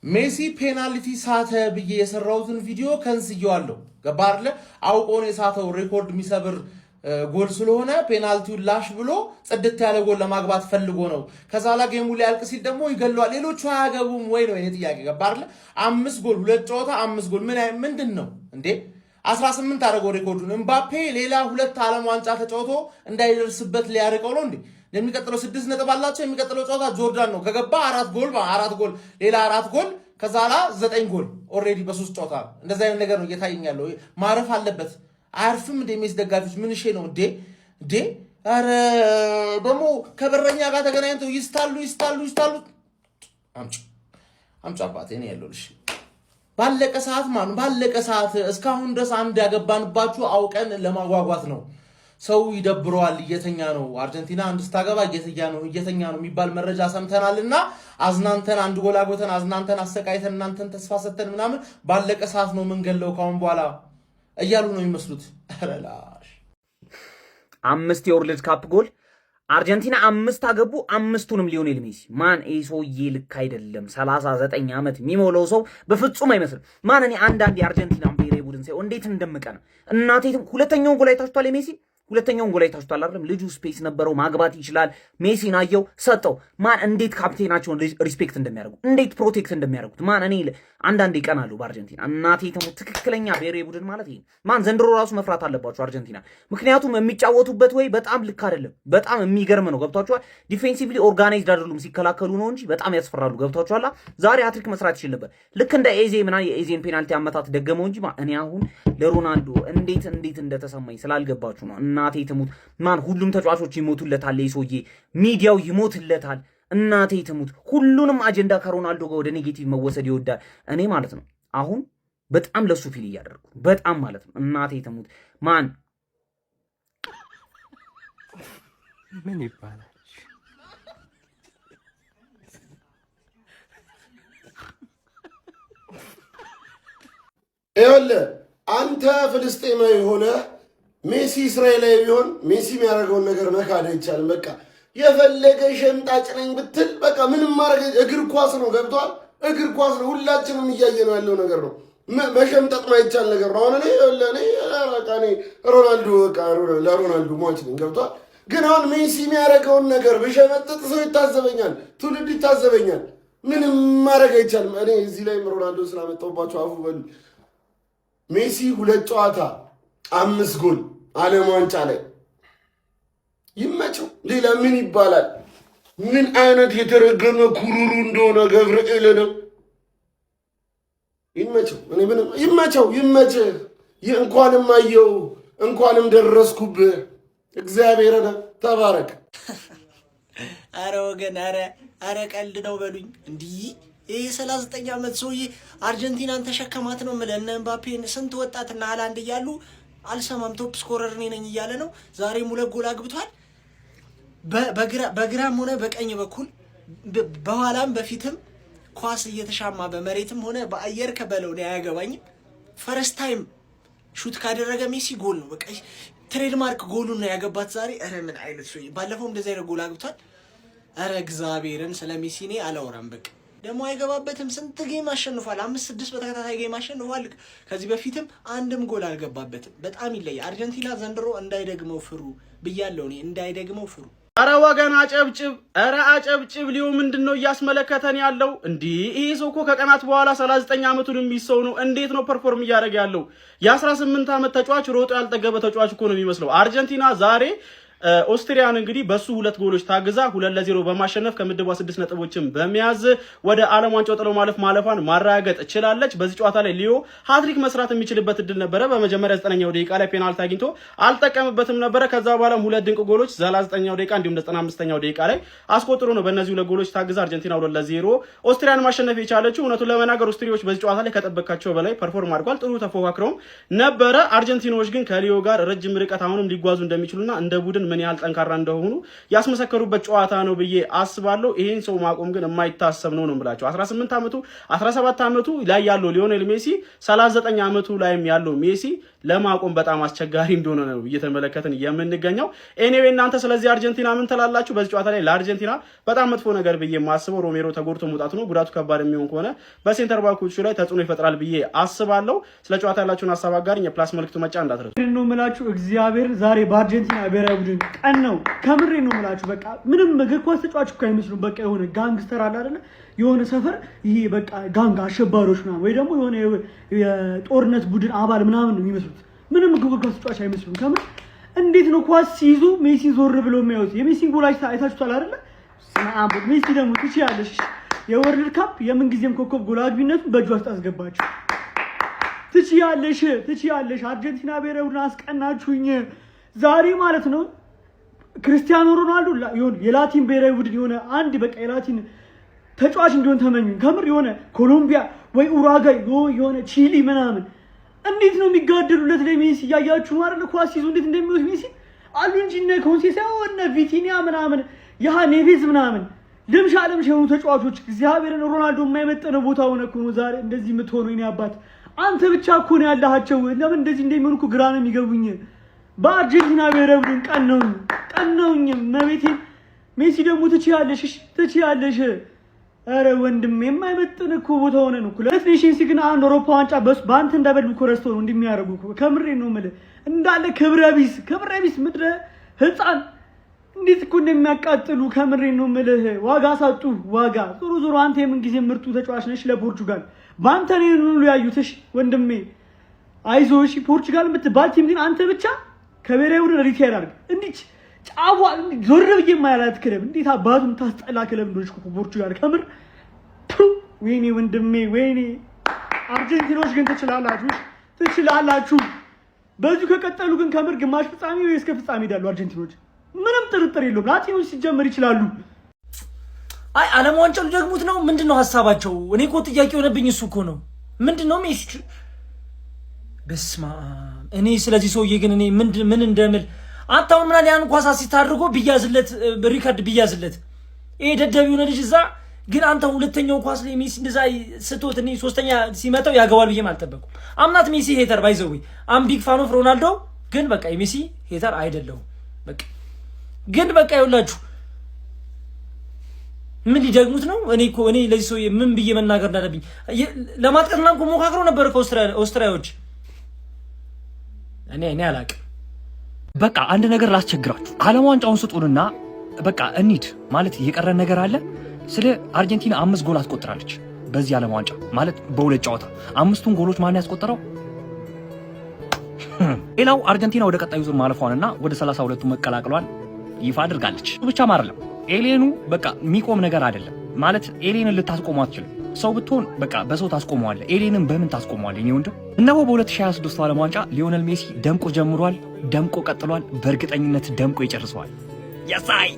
ሜሲ ፔናልቲ ሳተ ብዬ የሰራሁትን ቪዲዮ ከንስየዋለሁ። ገባ አይደለ? አውቆ ነው የሳተው። ሬኮርድ የሚሰብር ጎል ስለሆነ ፔናልቲውን ላሽ ብሎ ጽድት ያለ ጎል ለማግባት ፈልጎ ነው። ከዛ ላይ ጌሙ ሊያልቅ ሲል ደግሞ ይገለዋል። ሌሎቹ አያገቡም ወይ ነው የኔ ጥያቄ። ገባ አይደለ? 5 ጎል 2 ጨዋታ 5 ጎል ምንድን ነው እንዴ? 18 አደረገው ሬኮርዱን። ኤምባፔ ሌላ 2 ዓለም ዋንጫ ተጫውቶ እንዳይደርስበት ሊያርቀው ነው እንዴ? ለሚቀጥለው 6 ነጥብ አላቸው። የሚቀጥለው ጨዋታ ጆርዳን ነው። ከገባ 4 ጎል ሌላ 4 ጎል ከዛ ላ 9 ጎል ኦሬዲ በ3 ጨዋታ። እንደዛ አይነት ነገር ነው እየታየኝ ያለው። ማረፍ አለበት። አያርፍም እንደ ሜሲ ደጋፊዎች ምን እሺ ነው እንዴ? አረ ደግሞ ከበረኛ ጋር ተገናኝተው ይስታሉ። አምጪ አባቴ ነው ያለውልሽ። ባለቀ ሰዓት እስካሁን ድረስ አንድ ያገባንባችሁ አውቀን ለማጓጓት ነው። ሰው ይደብረዋል፣ እየተኛ ነው። አርጀንቲና አንድ ስታገባ እየተኛ ነው የሚባል መረጃ ሰምተናልና አዝናንተን አንድ ጎል አግብተን አዝናንተን አሰቃይተን እናንተን ተስፋ ሰተን ምናምን ባለቀ ሰዓት ነው መንገለው ካሁን በኋላ እያሉ ነው የሚመስሉት። አረላሽ 5 የወርልድ ካፕ ጎል አርጀንቲና 5 አገቡ፣ 5ቱንም ሊዮኔል ሜሲ። ማን ሰውዬ ልክ አይደለም። 39 ዓመት የሚሞላው ሰው በፍጹም አይመስልም። ማን እኔ አንዳንድ የአርጀንቲና ብሔራዊ ቡድን ሳይሆን እንዴት እንደምቀና እናቴም። ሁለተኛውን ጎል አይታችኋል የሜሲ ሁለተኛውን ጎል አይታችኋል አይደል? ልጁ ስፔስ ነበረው፣ ማግባት ይችላል። ሜሲን አየው፣ ሰጠው። ማን እንዴት ካፕቴናቸውን ሪስፔክት እንደሚያደርጉ እንዴት ፕሮቴክት እንደሚያደርጉት ማን እኔ አንዳንዴ ቀናሉ በአርጀንቲና። እናቴ ተሙ ትክክለኛ ብሔራዊ ቡድን ማለት ይሄ። ማን ዘንድሮ ራሱ መፍራት አለባችሁ አርጀንቲና፣ ምክንያቱም የሚጫወቱበት ወይ በጣም ልክ አይደለም። በጣም የሚገርም ነው። ገብቷችኋል? ዲፌንሲቭሊ ኦርጋናይዝድ አይደሉም፣ ሲከላከሉ ነው እንጂ በጣም ያስፈራሉ። ገብቷችኋል? ዛሬ ሃትሪክ መስራት ይችል ነበር። ልክ እንደ ኤዜ ምና የኤዜን ፔናልቲ አመታት ደገመው እንጂ እኔ አሁን ለሮናልዶ እንዴት እንደተሰማኝ ስላልገባችሁ ነው። እናቴ ትሙት። ማን ሁሉም ተጫዋቾች ይሞቱለታል፣ ለይሶዬ ሚዲያው ይሞትለታል። እናቴ ትሙት። ሁሉንም አጀንዳ ከሮናልዶ ጋር ወደ ኔጌቲቭ መወሰድ ይወዳል። እኔ ማለት ነው አሁን በጣም ለሱ ፊል እያደረኩ በጣም ማለት ነው። እናቴ ትሙት። ማን ምን ይባላል? ይኸውልህ አንተ ፍልስጤማዊ ሆነ ሜሲ እስራኤላዊ ቢሆን ሜሲ የሚያደርገውን ነገር መካድ አይቻልም። በቃ የፈለገ ሸምጣጭ ነኝ ብትል በቃ ምንም ማድረግ እግር ኳስ ነው። ገብቷል? እግር ኳስ ነው። ሁላችንም እያየ ነው ያለው ነገር ነው። መሸምጠጥ ማይቻል ነገር ነው። አሁን እኔ ሮናልዶ በቃ ለሮናልዶ ሟች ነኝ። ገብቷል? ግን አሁን ሜሲ የሚያደርገውን ነገር ብሸመጥጥ ሰው ይታዘበኛል፣ ትውልድ ይታዘበኛል። ምንም ማድረግ አይቻልም። እኔ እዚህ ላይም ሮናልዶ ስላመጣሁባቸው አፉ በሉ። ሜሲ 2 ጨዋታ 5 ጎል ዓለም ዋንጫ ላይ ይመቸው። ሌላ ምን ይባላል? ምን አይነት የተረገመ ኩሩሩ እንደሆነ ገብርኤል ነው። ይመቸው። እኔ ምንም ይመቸው። እንኳንም አየው እንኳንም ደረስኩብህ። እግዚአብሔር ተባረክ። አረ ወገን፣ አረ ቀልድ ነው በሉኝ። እንዲህ ይሄ 39 ዓመት ሰውዬ አርጀንቲናን ተሸከማት ነው የምልህ። እነ ኤምባፔን ስንት ወጣትና ሃላንድ እያሉ አልሰማም ቶፕ ስኮረር እኔ ነኝ እያለ ነው። ዛሬም 2 ጎል አግብቷል። በግራም ሆነ በቀኝ በኩል በኋላም በፊትም ኳስ እየተሻማ በመሬትም ሆነ በአየር ከበለው ነው አያገባኝም። ፈርስት ታይም ሹት ካደረገ ሜሲ ጎል ነው። በቃ ትሬድማርክ ጎሉን ነው ያገባት ዛሬ። አረ ምን አይነት ሰው! ባለፈው እንደዛ አይነት ጎል አግብቷል። አረ እግዚአብሔርን ስለ ሜሲ እኔ አላወራም። በቃ ደግሞ አይገባበትም። ስንት ጌም አሸንፏል? 5-6 በተከታታይ ጌም አሸንፏል። ከዚህ በፊትም አንድም ጎል አልገባበትም። በጣም ይለያል። አርጀንቲና ዘንድሮ እንዳይደግመው ፍሩ ብያለሁ እኔ፣ እንዳይደግመው ፍሩ። አረ ወገን አጨብጭብ! አረ አጨብጭብ! ሊዮ ምንድነው እያስመለከተን ያለው? እንዲህ ይሄ ሰው እኮ ከቀናት በኋላ 39 ዓመቱን የሚሰው ነው። እንዴት ነው ፐርፎርም እያደረገ ያለው? የ18 ዓመት ተጫዋች ሮጦ ያልጠገበ ተጫዋች እኮ ነው የሚመስለው። አርጀንቲና ዛሬ ኦስትሪያን እንግዲህ በሱ 2 ጎሎች ታግዛ 2-0 በማሸነፍ ከምድቧ 6 ነጥቦችን በመያዝ ወደ ዓለም ዋንጫው ጥሎ ማለፏን ማረጋገጥ ችላለች። በዚህ ጨዋታ ላይ ሊዮ ሃትሪክ መስራት የሚችልበት እድል ነበረ። በመጀመሪያ 9ኛው ደቂቃ ላይ ፔናልቲ አግኝቶ አልጠቀምበትም ነበረ። ከዛ በኋላም 2 ድንቅ ጎሎች 39ኛው ደቂቃ እንዲሁም 95ኛው ደቂቃ ላይ አስቆጥሮ ነው በእነዚህ 2 ጎሎች ታግዛ አርጀንቲና 2-0 ኦስትሪያን ማሸነፍ የቻለችው። እውነቱን ለመናገር ኦስትሪያዎች በዚህ ጨዋታ ላይ ከጠበቃቸው በላይ ፐርፎርም አድርጓል። ጥሩ ተፎካክረውም ነበረ። አርጀንቲናዎች ግን ከሊዮ ጋር ረጅም ርቀት አሁንም ሊጓዙ እንደሚችሉና እንደ ቡድን ምን ያህል ጠንካራ እንደሆኑ ያስመሰከሩበት ጨዋታ ነው ብዬ አስባለሁ። ይሄን ሰው ማቆም ግን የማይታሰብ ነው ብላችሁ 18 ዓመቱ 17 ዓመቱ ላይ ያለው ሊዮኔል ሜሲ 39 ዓመቱ ላይም ያለው ሜሲ ለማቆም በጣም አስቸጋሪ እንደሆነ ነው እየተመለከትን የምንገኘው። ኤኒዌይ እናንተ ስለዚህ አርጀንቲና ምን ትላላችሁ? በዚህ ጨዋታ ላይ ለአርጀንቲና በጣም መጥፎ ነገር ብዬ የማስበው ሮሜሮ ተጎድቶ መውጣቱ ነው። ጉዳቱ ከባድ የሚሆን ከሆነ በሴንተር ባኮቹ ላይ ተጽዕኖ ይፈጥራል ብዬ አስባለሁ። ስለ ጨዋታ ያላችሁን ሀሳብ አጋሩኝ። የፕላስ ምልክቱ መጫ እንዳትረሱ ነው የምላችሁ። እግዚአብሔር ዛሬ በአርጀንቲና ብሔራዊ ቡድን ቀን ነው። ከምሬ ነው የምላችሁ። በቃ ምንም እግር ኳስ ተጫዋች እኮ አይመስሉም። በቃ የሆነ ጋንግስተር አለ አይደለ? የሆነ ሰፈር ይሄ በቃ ጋንግ አሸባሪዎች ምናምን ወይ ደግሞ የሆነ የጦርነት ቡድን አባል ምናምን ነው የሚመስሉት። ምንም እግር ኳስ ተጫዋች አይመስሉም። ከምር እንዴት ነው ኳስ ሲይዙ ሜሲ ዞር ብሎ የሚያዩት? የሜሲን ጎል አይታችሁታል አይደለ? ሜሲ ደግሞ ትችያለሽ፣ የወርልድ ካፕ የምንጊዜም ኮከብ ጎል አግቢነቱን በእጁ ውስጥ አስገባችሁ። ትችያለሽ። አርጀንቲና ብሔራዊ ቡድን አስቀናችሁኝ ዛሬ ማለት ነው። ክርስቲያኖ ሮናልዶ የላቲን ብሔራዊ ቡድን የሆነ አንድ በቃ የላቲን ተጫዋች እንዲሆን ተመኙኝ። ከምር የሆነ ኮሎምቢያ ወይ ኡራጋይ የሆነ ቺሊ ምናምን እንዴት ነው የሚጋደሉለት ለሜሲ? እያያችሁ አይደል? ኳስ ይዞ እንዴት እንደሚወስ ሜሲ አሉ እንጂ እነ ኮንሴሳው እነ ቪቲኒያ ምናምን ያህ ኔቬዝ ምናምን ልምሻ የሆኑ ተጫዋቾች እግዚአብሔርን ሮናልዶ የማይመጠነው ቦታ ሆነ እኮ ነው ዛሬ እንደዚህ የምትሆነው። የኔ አባት አንተ ብቻ እኮ ነው ያላቸው። ለምን እንደዚህ እንደሚሆኑ እኮ ግራ ነው የሚገቡኝ። በአርጀንቲና ብሔራዊ ቡድን ቀነውኝ መቤቴ። ሜሲ ደግሞ ትችያለሽ። አረ ወንድም የማይመጥን እኮ ቦታ ሆነ ነው እኮ ለኔሽንስ ግን አንድ አውሮፓ ዋንጫ በአንተ እንዳበሉ እኮ ረስተው ነው እንደሚያደርጉ እኮ። ከምሬ ነው የምልህ እንዳለ ክብረ ቢስ ምድረ ህፃን እንዴት እኮ እንደሚያቃጥሉ ከምሬ ነው የምልህ። ዋጋ ሳጡ ዋጋ። ዞሮ አንተ የምን ጊዜ ምርጡ ተጫዋች ነሽ ለፖርቹጋል። በአንተ ነው ሁሉ ያዩትሽ ወንድሜ። አይዞሽ ፖርቹጋል የምትባል ቲም ግን አንተ ብቻ ከብሔራዊ ቡድን ሪታየር አድርግ። እንዲች ጫዋ ዞር ብዬ የማያላት ክለብ እንዴት አባቱን ታስጠላ ክለብ እንደሆነች እኮ ፖርቹጋል ከምር። ወይኔ ወንድሜ ወይኔ። አርጀንቲኖች ግን ትችላላችሁ። በዚሁ ከቀጠሉ ግን ከምር ግማሽ ፍጻሜ ወይ እስከ ፍጻሜ ሄዳሉ አርጀንቲኖች። ምንም ጥርጥር የለውም። ላቲኖች ሲጀመር ይችላሉ። አይ ዓለም ዋንጫው ሊደግሙት ነው። ምንድነው ሐሳባቸው? እኔ እኮ ጥያቄ ሆነብኝ። እሱ እኮ ነው ምንድነው ሜሲ በስማ እኔ ስለዚህ ሰውዬ ግን እኔ ምን እንደምል አታውን ምናል ያን ኳስ አሲስት አድርጎ ቢያዝለት ሪካርድ ቢያዝለት ይሄ ደደብ የሆነ ልጅ እዛ ግን አንተ ሁለተኛው ኳስ ላይ ሜሲ እንደዛ ስቶት እኔ ሶስተኛ ሲመጣው ያገባል ብዬ አልጠበቅኩም። አምናት ሜሲ ሄተር ባይዘው አም ቢግ ፋን ኦፍ ሮናልዶ ግን በቃ የሜሲ ሄተር አይደለም። በቃ ግን በቃ ይኸውላችሁ ምን ሊደግሙት ነው? እኔ ለዚህ ሰውዬ ምን ብዬ መናገር እንዳለብኝ ለማጥቀት ምናምን ሞካክረው ነበር ከኦስትሪያዎች እኔ አላቅም። በቃ አንድ ነገር ላስቸግራችሁ። ዓለም ዋንጫውን ስጡንና በቃ እንሂድ ማለት የቀረን ነገር አለ። ስለ አርጀንቲና 5 ጎል አስቆጥራለች በዚህ ዓለም ዋንጫ ማለት በሁለት ጨዋታ 5ቱን ጎሎች ማን ያስቆጠረው? ሌላው አርጀንቲና ወደ ቀጣዩ ዙር ማለፏንና ወደ 32ቱ መቀላቀሏን ይፋ አድርጋለች። ብቻም አይደለም ኤሌኑ በቃ የሚቆም ነገር አይደለም ማለት ኤሌንን ልታስቆመው አትችልም። ሰው ብትሆን በቃ በሰው ታስቆመዋለህ። ኤሌንን በምን ታስቆመዋለህ? እኔ ወንድም እነሆ በ2026 ዓለም ዋንጫ ሊዮኔል ሜሲ ደምቆ ጀምሯል፣ ደምቆ ቀጥሏል፣ በእርግጠኝነት ደምቆ ይጨርሰዋል። የሳይ